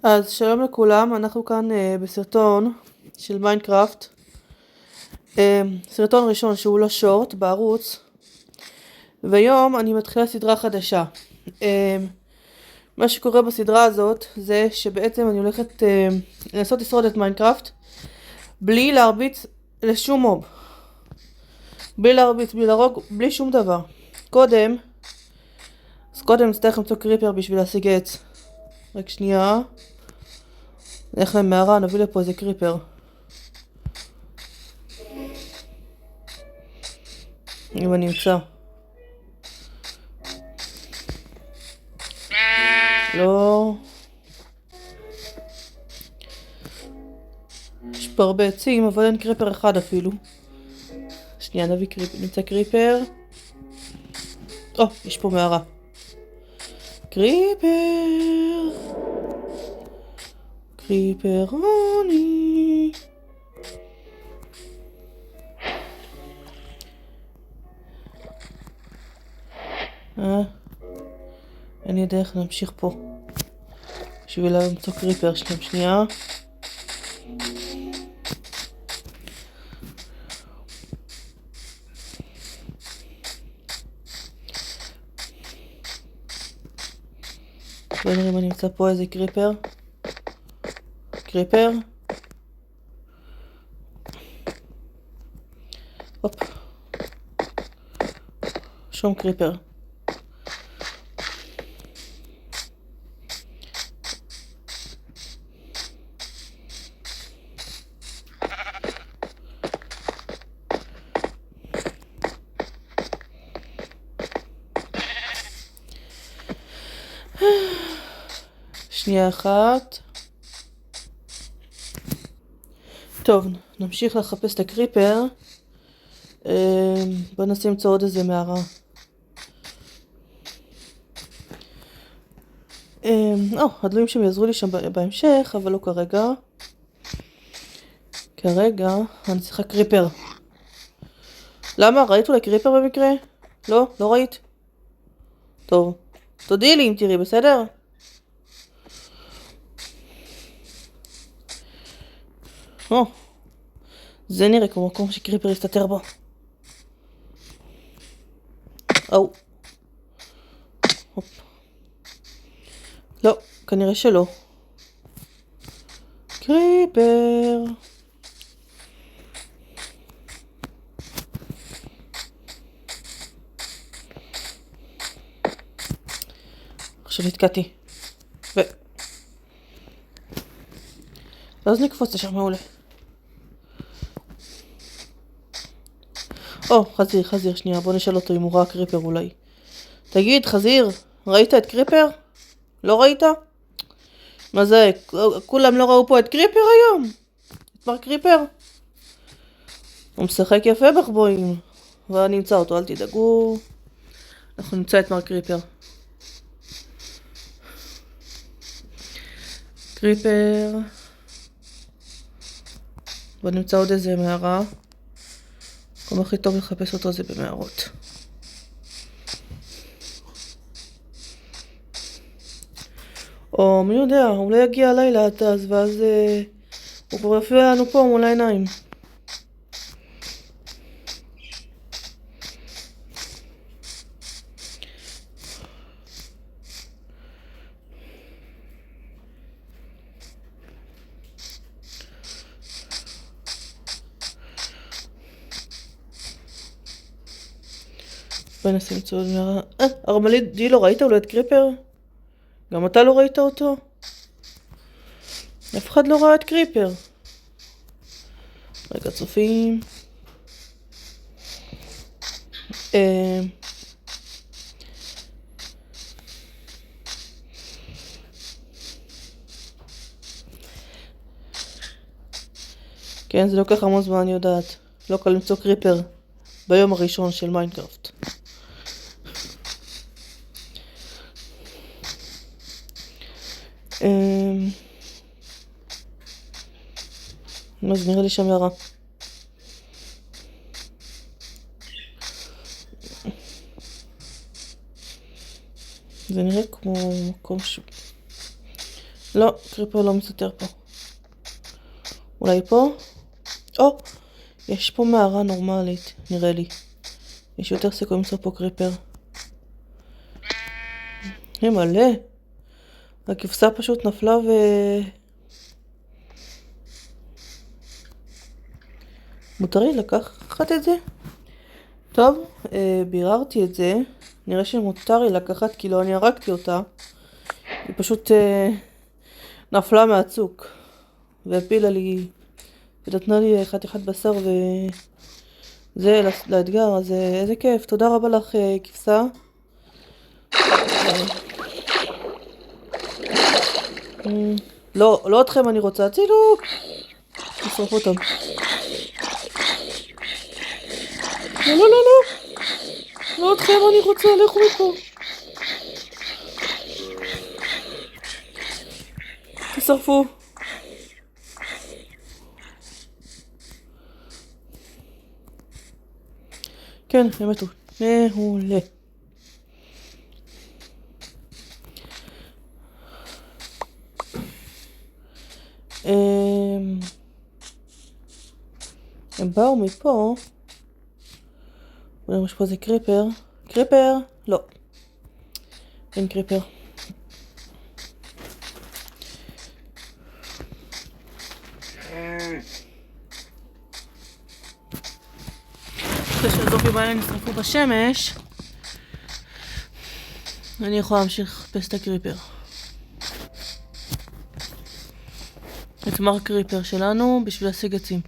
אז שלום לכולם, אנחנו כאן בסרטון של מיינקראפט. סרטון ראשון שהוא לא שורט בערוץ, והיום אני מתחילה סדרה חדשה. מה שקורה בסדרה הזאת זה שבעצם אני הולכת לנסות לשרוד את מיינקראפט בלי להרביץ לשום מוב, בלי להרביץ, בלי להרוג, בלי שום דבר. קודם נצטרך למצוא קריפר בשביל להשיג עץ. רק שנייה, נלך למערה, נביא לפה איזה קריפר. אם אני אמצא. לא. יש פה הרבה עצים, אבל אין קריפר אחד אפילו. שנייה, נביא קריפר. נמצא קריפר. יש פה מערה. קריפר. קריפרוני. אני יודע איך נמשיך פה. בשביל למצוא קריפר. שנייה. בואי נראה אם אני אמצא פה איזה קריפר. קריפר. הופ. שום קריפר. שנייה אחת. טוב, נמשיך לחפש את הקריפר. בוא נשים למצוא עוד איזה מערה. הדברים שהם יעזרו לי שם בהמשך, אבל לא כרגע. כרגע אני צריכה קריפר. למה? ראית אולי קריפר במקרה? לא? לא ראית? טוב, תודיעי לי אם תראי, בסדר? זה נראה כמו מקום שקריפר יסתתר בו. הופ. לא, כנראה שלא. קריפר. עכשיו נתקעתי. אז נקפוץ לשם, מעולה. חזיר, שנייה, בוא נשאל אותו אם הוא ראה קריפר אולי. תגיד, חזיר, ראית את קריפר? לא ראית? מה זה, כולם לא ראו פה את קריפר היום? את מר קריפר? הוא משחק יפה בחבואים. אבל נמצא אותו, אל תדאגו. אנחנו נמצא את מר קריפר. קריפר. בוא נמצא עוד איזה מערה. המקום הכי טוב לחפש אותו זה במערות. או מי יודע, אולי יגיע הלילה עד אז, ואז הוא כבר יופיע לנו פה מול העיניים. בוא נשים למצוא עוד מערה. ארמלית, לא ראית אולי את קריפר? גם אתה לא ראית אותו? אף אחד לא ראה את קריפר. רגע, צופים. כן, זה לוקח המון זמן, אני יודעת. לא קל למצוא קריפר ביום הראשון של מיינקראפט. אז נראה לי שם ירה. זה נראה כמו מקום לא, קריפר לא מסתתר פה. אולי פה? או! יש פה מערה נורמלית, נראה לי. יש יותר סיכוי למצוא פה קריפר. מלא. הכבשה פשוט נפלה מותר לי לקחת את זה? טוב, ביררתי את זה. נראה שמותר לי לקחת כי לא אני הרגתי אותה. היא פשוט נפלה מהצוק. והפילה לי, ונתנה לי חתיכת בשר וזה לאתגר, אז איזה כיף. תודה רבה לך, כבשה. לא אתכם אני רוצה, הצילו! תשרפו אותם. לא. לא אתכם אני רוצה, לכו מפה. תשרפו. כן, הם מתו. מעולה. הם באו מפה. אולי יש פה איזה קריפר. קריפר? לא. אין קריפר. אחרי שהזומבים האלה נשרפו בשמש, אני יכולה להמשיך לחפש את הקריפר. את מר קריפר שלנו בשביל להשיג עצים.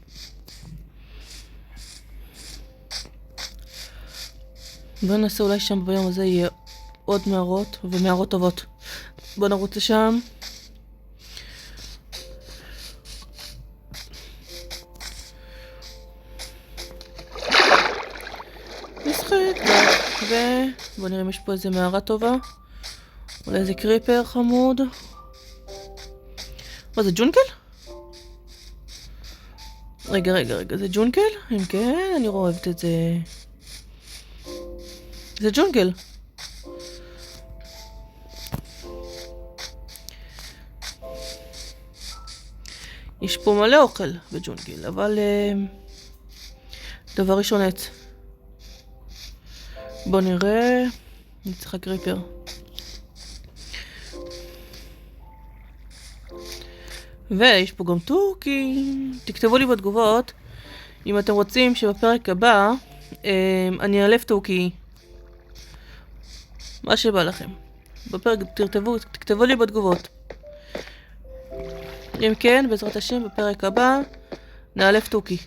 בואו נעשה אולי שם ביום הזה יהיה עוד מערות ומערות טובות. בואו נרוץ לשם. נשחק. ובואו נראה אם יש פה איזה מערה טובה. אולי איזה קריפר חמוד. מה זה, ג'ונקל? רגע, זה ג'ונקל? אם כן, אני אוהבת את זה. זה ג'ונגל. יש פה מלא אוכל בג'ונגל, אבל דבר ראשון עץ. בוא נראה. אני צריכה קריפר. ויש פה גם טורקי. תכתבו לי בתגובות אם אתם רוצים שבפרק הבא אני אעלף טורקי. מה שבא לכם. בפרק תכתבו לי בתגובות. אם כן, בעזרת השם, בפרק הבא נאלף טורקי.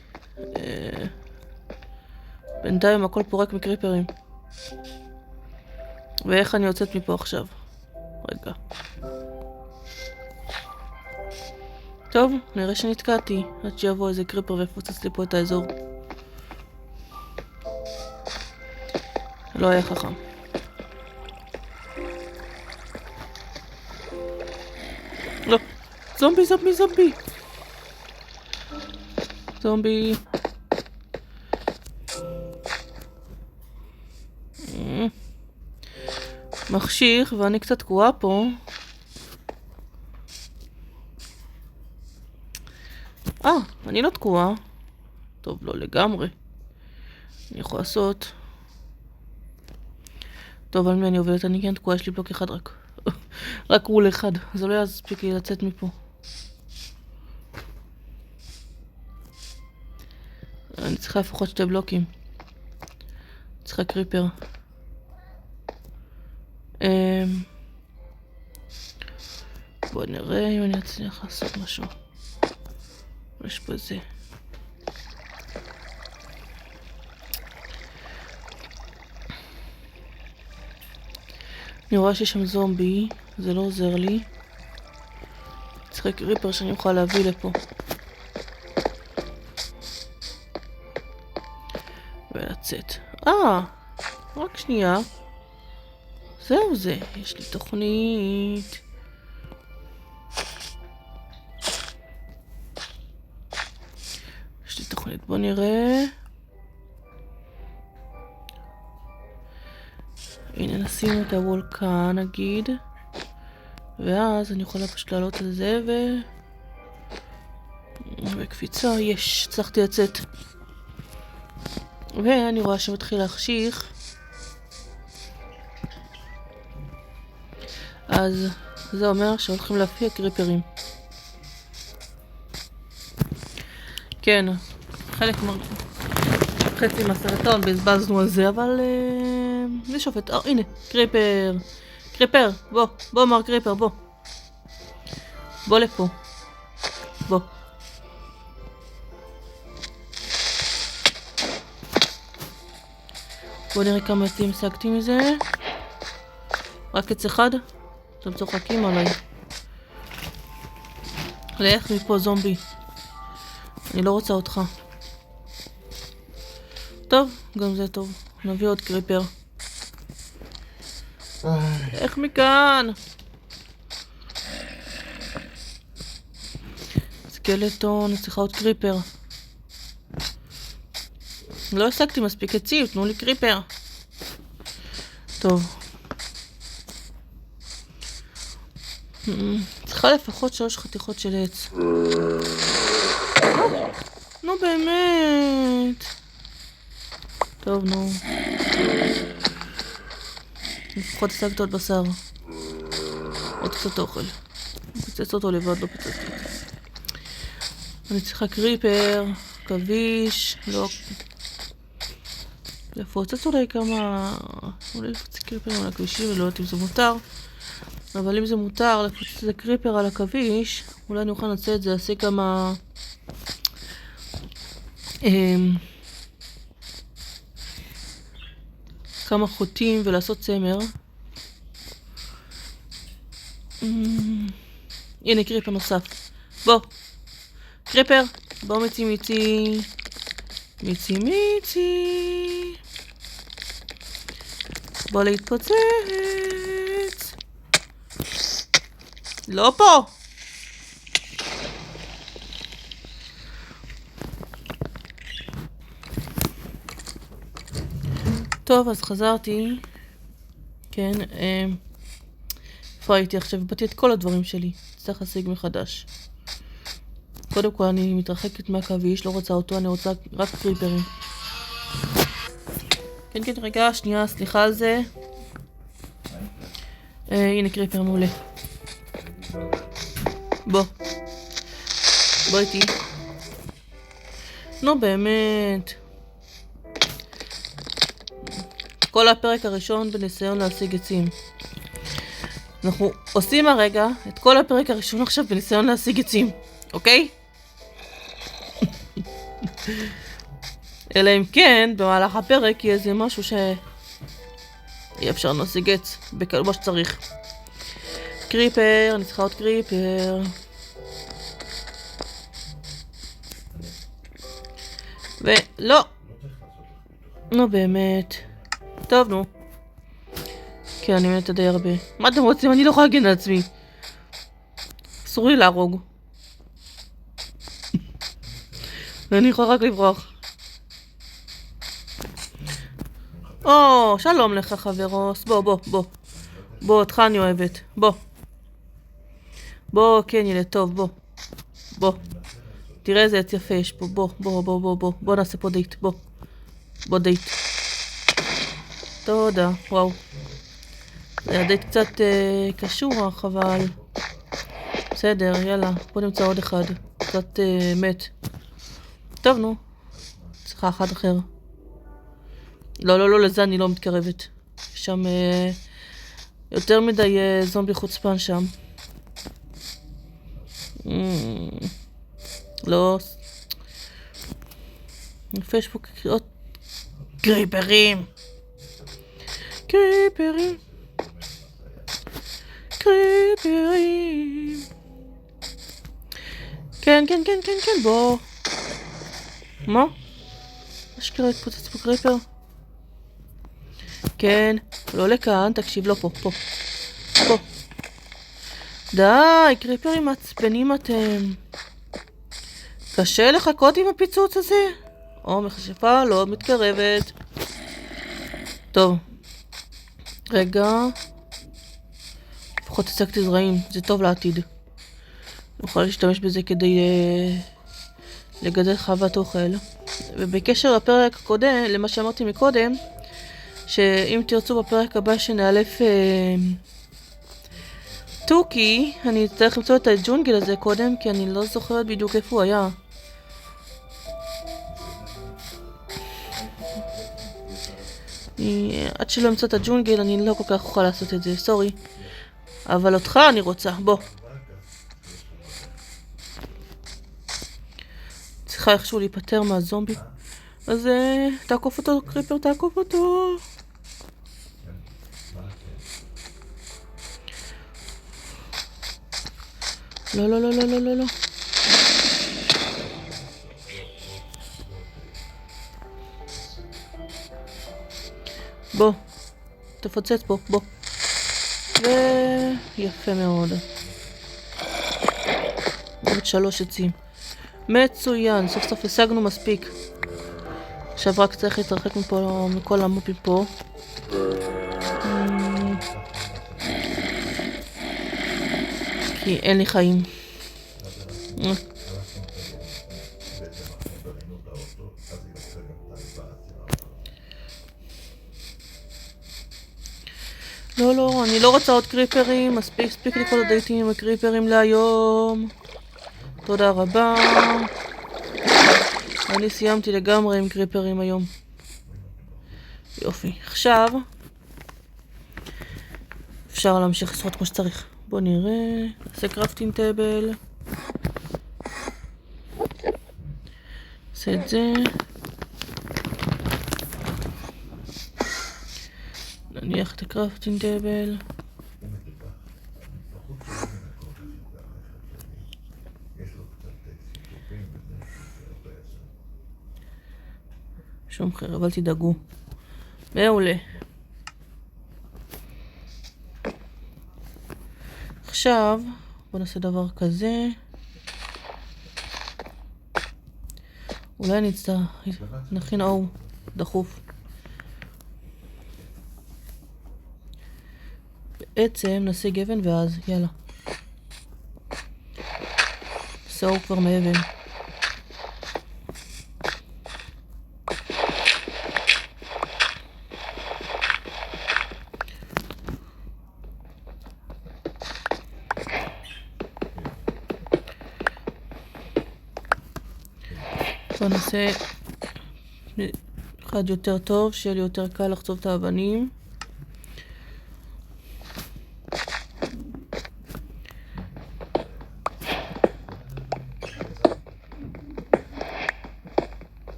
בינתיים הכל פורק מקריפרים. ואיך אני יוצאת מפה עכשיו? רגע. טוב, נראה שנתקעתי עד שיבוא איזה קריפר ויפוצץ לי פה את האזור. לא היה חכם. לא. זומבי. זומבי. מחשיך, ואני קצת תקועה פה. אני לא תקועה. טוב, לא לגמרי. אני יכולה לעשות. טוב, על מי אני עובדת? אני כן תקועה, יש לי בלוק אחד רק. רק רול אחד. זה לא יספיק לי לצאת מפה. אני צריכה לפחות 2 בלוקים. צריכה קריפר. בוא נראה אם אני אצליח לעשות משהו. יש פה זה. אני רואה שיש שם זומבי, זה לא עוזר לי. צריכה קריפר שאני אוכל להביא לפה. ולצאת. רק שנייה. זהו זה, יש לי תוכנית. בוא נראה. הנה נשים את הוולקן נגיד. ואז אני יכולה פשוט לעלות על זה וקפיצה, יש, הצלחתי לצאת. ואני רואה שמתחיל להחשיך. אז זה אומר שהולכים להפיע קריפרים. כן, חצי מהסרטון בזבזנו על זה, אבל זה שופט. הנה, קריפר. קריפר, בוא מר קריפר, בוא. בוא לפה. בוא. בוא נראה כמה עצים השגתי מזה. רק עץ אחד? אתם צוחקים עליי. לך מפה זומבי. אני לא רוצה אותך. טוב, גם זה טוב. נביא עוד קריפר. איך מכאן? סקלטון, צריכה עוד קריפר. לא השגתי מספיק עצים, תנו לי קריפר. טוב. צריכה לפחות 3 חתיכות של עץ. נו באמת. טוב, נו. לפחות השגת עוד בשר. עוד קצת אוכל. פצץ אותו לבד, לא פצץ אותו. אני צריכה קריפר, כביש, לא... לפוצץ אולי כמה... אולי לפוצץ קריפר על הכבישים, ולא יודעת אם זה מותר. אבל אם זה מותר לפוצץ את הקריפר על הכביש, אולי אני אוכל לנצל את זה, לעשה כמה... כמה חוטים ולעשות צמר. הנה קריפר נוסף. בוא. קריפר. בוא מיצי מיצי. מיצי מיצי. בוא להתפוצץ. לא פה. טוב, אז חזרתי. כן, איפה הייתי עכשיו? באתי את כל הדברים שלי. צריך להשיג מחדש. קודם כל אני מתרחקת מהכביש, לא רוצה אותו, אני רוצה רק קריפרים. כן, כן, רגע, שנייה, סליחה על זה. הנה קריפר מעולה. בוא. בוא איתי. נו באמת. כל הפרק הראשון בניסיון להשיג עצים. אנחנו עושים הרגע את כל הפרק הראשון עכשיו בניסיון להשיג עצים, אוקיי? אלא אם כן, במהלך הפרק יהיה איזה משהו יהיה אפשר להשיג עץ במה שצריך. קריפר, אני צריכה עוד קריפר. ולא. נו באמת. טוב, נו. כן, אני מנת די הרבה. מה אתם רוצים? אני לא יכולה להגן על עצמי. אסור לי להרוג. ואני יכולה רק לברוח. או, שלום לך חברוס. בוא. בוא, אותך אני אוהבת. בוא, כן, ילד טוב, בוא. תראה איזה עץ יפה יש פה. בוא. בוא נעשה פה דייט, בוא דייט. תודה, וואו. זה היה דייט קצת קשוח, אבל... בסדר, יאללה, בוא נמצא עוד אחד. קצת מת. טוב, נו. צריכה אחד אחר. לא, לזה אני לא מתקרבת. שם יותר מדי זומבי חוצפן שם. לא. יפה, יש פה קריאות. קריפרים. כן, בוא. מה? אשכרה התפוצץ פה קריפר? כן, לא לכאן, תקשיב, לא פה. די, קריפרים מעצבנים אתם. קשה לחכות עם הפיצוץ הזה? או מכשפה לא מתקרבת. טוב. רגע. לפחות הצגתי זרעים, זה טוב לעתיד. נוכל להשתמש בזה כדי לגדל חוות אוכל. ובקשר לפרק הקודם, למה שאמרתי מקודם, שאם תרצו בפרק הבא שנאלף תוכי, אני צריך למצוא את הג'ונגל הזה קודם, כי אני לא זוכרת בדיוק איפה הוא היה. עד שלא אמצא את הג'ונגל אני לא כל כך אוכל לעשות את זה, סורי. אבל אותך אני רוצה, בוא. צריכה איכשהו להיפטר מהזומבי. אז תעקוף אותו, קריפר, תעקוף אותו. לא, לא, לא, לא, לא, לא, לא. בוא, תפוצץ פה, בוא. יפה מאוד. עוד 3 עצים. מצוין, סוף סוף השגנו מספיק. עכשיו רק צריך להתרחק מפה, מכל המופים פה. כי אין לי חיים. לא, לא, אני לא רוצה עוד קריפרים. מספיק לי כל הדייטים עם הקריפרים להיום. תודה רבה. אני סיימתי לגמרי עם קריפרים היום. יופי. עכשיו אפשר להמשיך לשחות כמו שצריך. בוא נראה. נעשה קרפטינג טייבל. נעשה את זה. נניח את הקרפטינג טייבל. שום חרב, אל תדאגו. מעולה. עכשיו, בוא נעשה דבר כזה. אולי נצטרך, נכין אור, דחוף. בעצם נעשה גבן ואז, יאללה. נעשה אור כבר מאבן. בוא נעשה אחד יותר טוב, שיהיה לי יותר קל לחצוב את האבנים.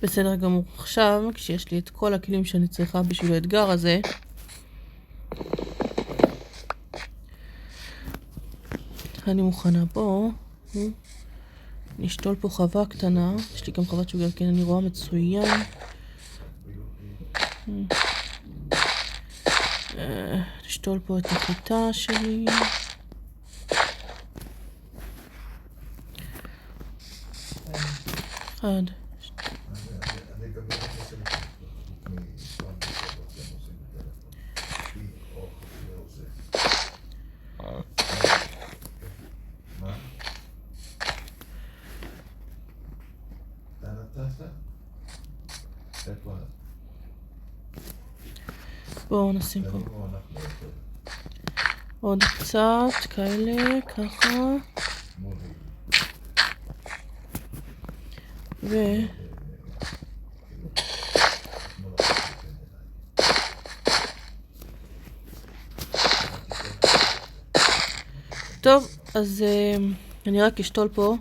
בסדר גמור. עכשיו, כשיש לי את כל הכלים שאני צריכה בשביל האתגר הזה, אני מוכנה פה. נשתול פה חווה קטנה. יש לי גם חוות שוגר, כן, אני רואה מצוין. נשתול פה את החיטה שלי. אחד. בואו נשים פה עוד קצת כאלה, ככה, טוב, אז אני רק אשתול פה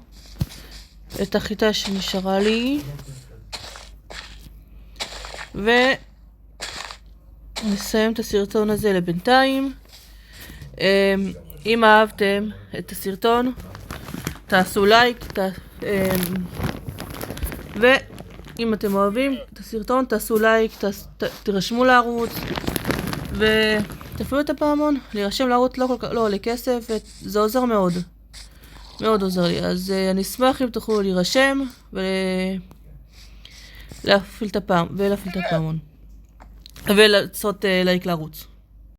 את החיטה שנשארה לי. ונסיים את הסרטון הזה לבינתיים. אם אהבתם את הסרטון, תעשו לייק, ואם אתם אוהבים את הסרטון, תעשו לייק, תירשמו לערוץ, ותפעילו את הפעמון. להירשם לערוץ לא עולה כסף, וזה עוזר מאוד. מאוד עוזר לי. אז אני אשמח אם תוכלו להירשם, ולהפעיל את הפעמון. ולעשות לייק לערוץ.